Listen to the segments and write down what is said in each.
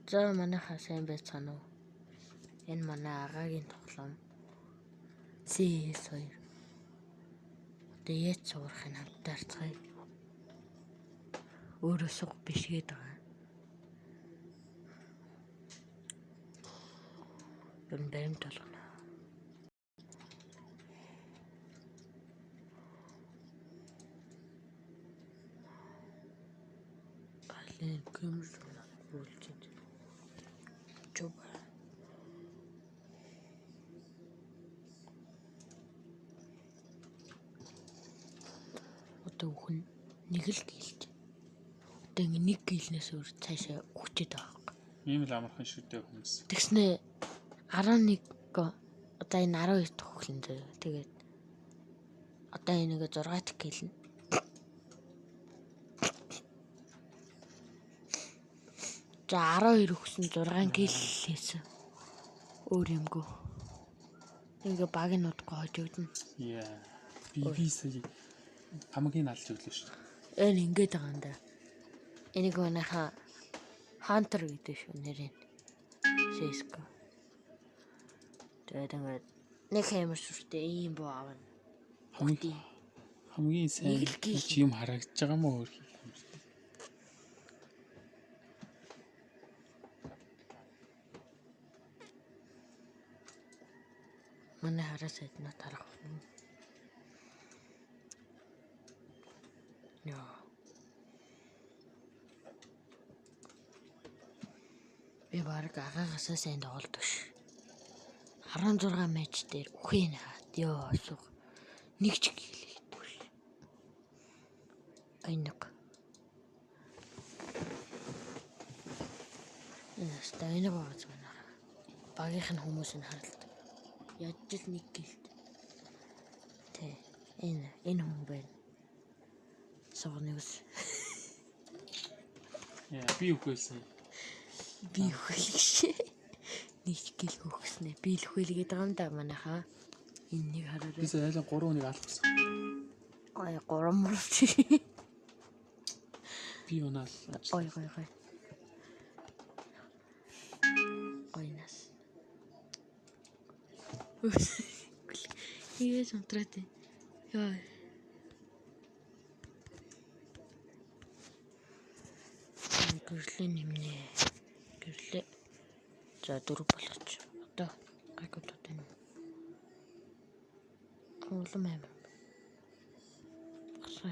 За манайхаа сайн байцгаана уу? Энэ манай агагийн тоглоом CS2. Одоо яаж суурахыг хамтаарцгаая. Өөрөө суг бишгээд байгаа. Ер нь баримт болгоно. Алин гэмс болчиход. Чуп. Одоо хүн нэг л гэлж. Одоо ингэ нэг гэлнээс өөр цаашаа хүчээд байгаа. Ийм л амархан шүү дээ хүмүүс. Тэгснэ 11 одоо энэ 12 дахь хөглөн дээр тэгээд одоо энийг 6 дахь гэлнэ. За 12 өгсөн 6 гэллээсэн. Өөр юмгүй. Ингээ багнууд гоожогдно. Яа. Би сая хамгийн алж өглөө шүү. Энэ ингээд байгаа юм да. Энийг манайхаа Hunter гэдэг шүү нэрийн. CS:GO. Тэгээд ингээд нэг хэмэр сүртэй ийм боо авна. Хамгийн сайн юм харагдаж байгаа мó өөр. Манай харасад на тарах. Яа. Би баг агаагасаа сайн тоглолт ш. 16 матч дээр үхэн хаад ёо суг. Нэг ч гэлээдгүй ш. Айнаг. Яста энийг бааз байна. Багийнх нь хүмүүс нь харалт. Яаж ч нэг гэлт. Тэ энэ хүн байна. Согнос. Яа би үхэлсэн. Би үхэлгшээ. Нэг гэл хөхснэ. Би л үхэлгээд байгаа юм да манайхаа. Энэ нэг хараарай. Би сая 3 хүнийг алгасан. Ой 3 мөрч. Би унаал. Ой. Ойнас. Ийс унтраатай. Яа. Гэрлээ нэмнэ. Гэрлээ. За 4 болгоч. Одоо гайгуудад байна. Улам аим. Асаа.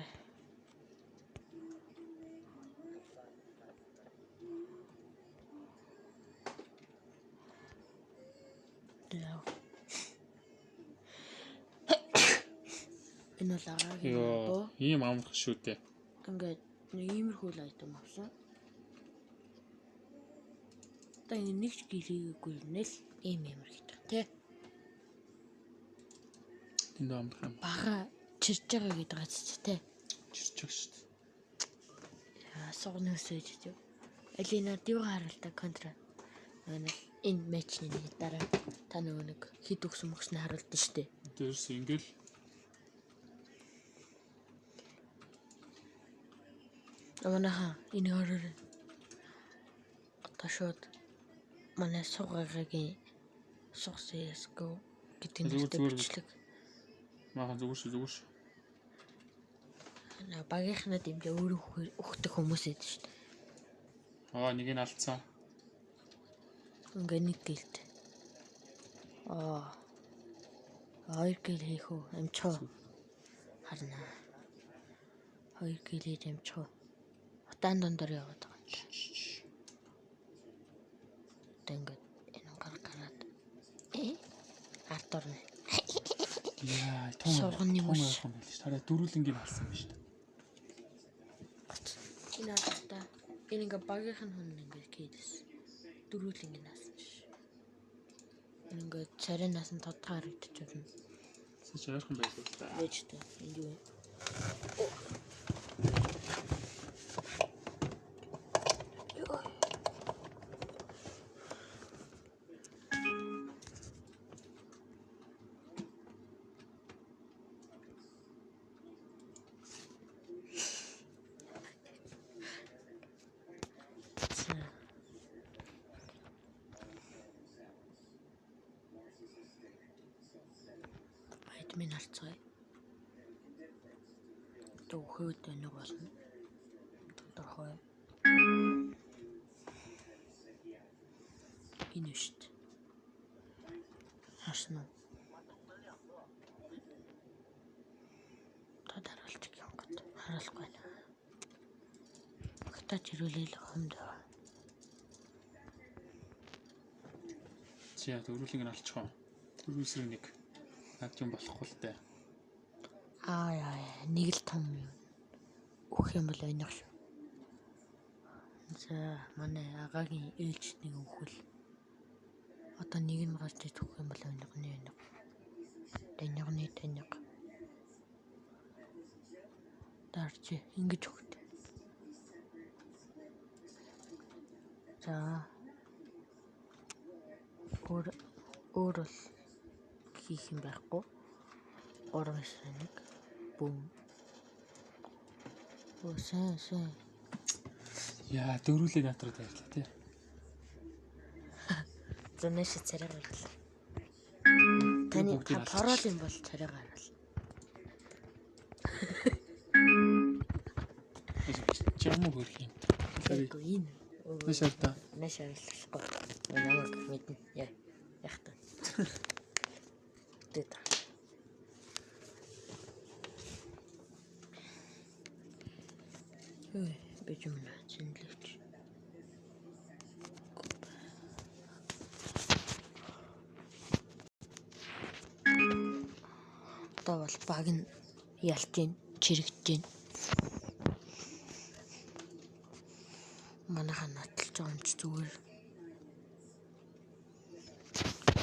Яа. Энэ л агагийн боо. Ийм амархан шүү дээ. Ингээд нэг иймэрхүү л айтем авсан. Одоо ингэ нэг ч гэлээгүй нэл ийм ямар гэдэг тий. Энд амархан Бага чирж байгаа гэдэг гацч тий. чирчэг шүү дээ. Яа согноос ээж дээ. Алина див харалта контра. Энэ матчны дараа та нэг хид өгсөн мөкснө харуулдаг шүү дээ. Дээрс ингээл Аманаха энэ ороор одоо шууд манай сугагагийн суг CS:GO гэдэг нэртэй бичлэг. Махан зүгээр шүү. Багийнхнаа дэмжээ өөрөө өгдөг хүмүүс эд шүү дээ. Нэг нь алдсан. Ингээ нэг гэлт. 2 гэл хийх үү? Амчаа. Харна. 2 гэлээд амчаа. Утаан дондор яваад байгаа юм чи. Тэнгэр энэ гараад. Артор нэ. Яа, сурганы мөс. Тараа дөрүлэнгийн алсан байна шүү дээ. Энэ алдаа. Энэ ингээ багийнх нь хүн ингээ кейдэс. Дөрүлэнгийн алсан ш. Энэ ингээ царай насан тодтоо харагдчих юм. Чойрхон байсан л та. Ээжтэй. Энэ юу вэ? харцгаая. Төвхөд нэг болно. Тодорхой. Энэ шүү дээ. Харсан уу? Тадаралж гингод харуулахгүй байна. Багтаач ирүүлээл хомд. Чи яа дөрвөлийг нь алчих уу? Дөрвөлсрэг нэг над юм болохгүй л дээ. Нэг л том юм. Өөх юм бол ойнох шүү. За манай агагийн ээлж нэг өхөл. Одоо нэг нь гарч идэх юм бол ойнох. Таньяг. Дарч ингэж өгд. За өөр бол хийх юм байхгүй. 3-1 бүүн. Сэн. Яа дөрвөлийг натраад ярьлаа тий. Зөнөөш царай гаргал. Таны парол юм бол царай гаргал. Чамаа хөрх юм. Тэгэхгүй энэ. Нэшэртэ. Нэшэрлэхгүй. Намайг мэднэ. Яг та. Тэт. Бежмэн зинлээч. Одоо бол баг нь ялж гин, чирэгж гин. Манайхан наталж байгаа юм чи зүгээр.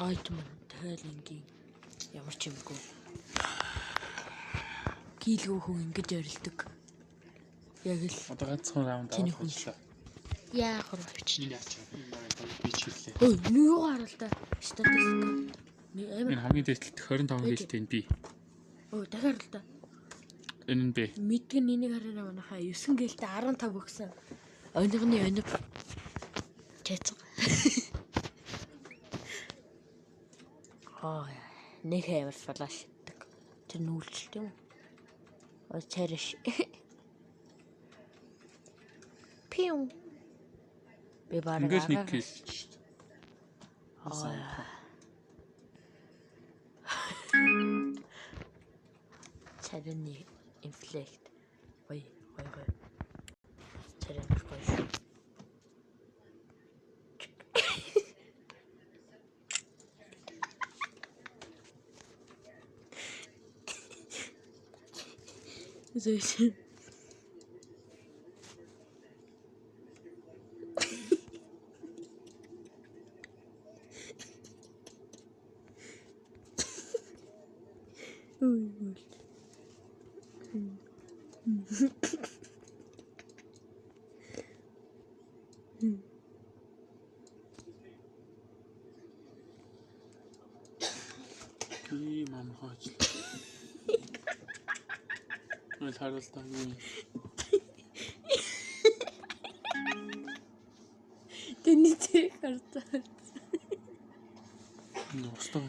Айтм тэгэл ингийн ямар ч юмгүй. Килгөө хүн ингэж ярилдаг. Яг л Одоо ганцхан раунд авчихлаа. яа хурав бичиж. Энэ яач би чиглээ. Ой, юу гарал та статистик. Энэ хамгийн дээдлэлт 25 гэлтэй энэ би. Ой, дахиад л та. Энэ нь би. Мэдгэн энийг хараараа манайхаа 9 гэлтэй 15 өгсөн. Ойногны чэцэг. Нэг хэвэр флаш гэдэг. Тэр нүүлжлээ юм. Ой, цариш. Пиу. Би бараг Ингээд нэг хэлж шүү дээ. Царины инфлект. Ой. Царины гоё. Зөшин. И мам хаач. Ой харуултаа юу. Тэний цэг хартаа. Ностоо.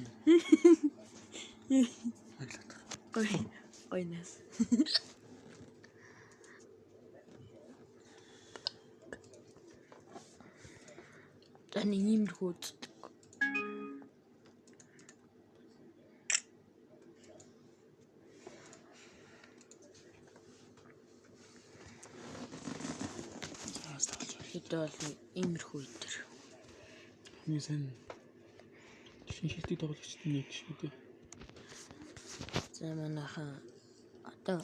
Ой нас. Таны иймэрхүү үздэг. Хэд бол иймэрхүү өдөр. Нийсэн шинжилтийг тоглогчд нэг шүү дээ. За манайхан одоо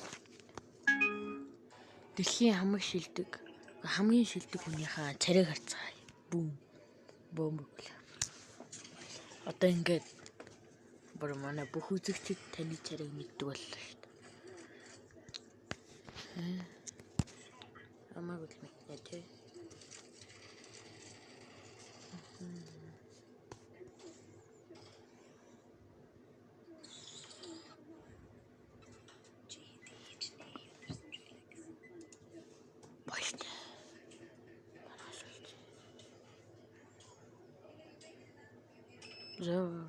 дэлхийн хамгийн шилдэг хүнийхээ царайг харцгаая. Бөөм. Одоо ингээд бүр манай бүх үзэгчид таны царайг мэддэг боллоо шүү дээ. Амаг л мэднэ тий. Баярлалаа.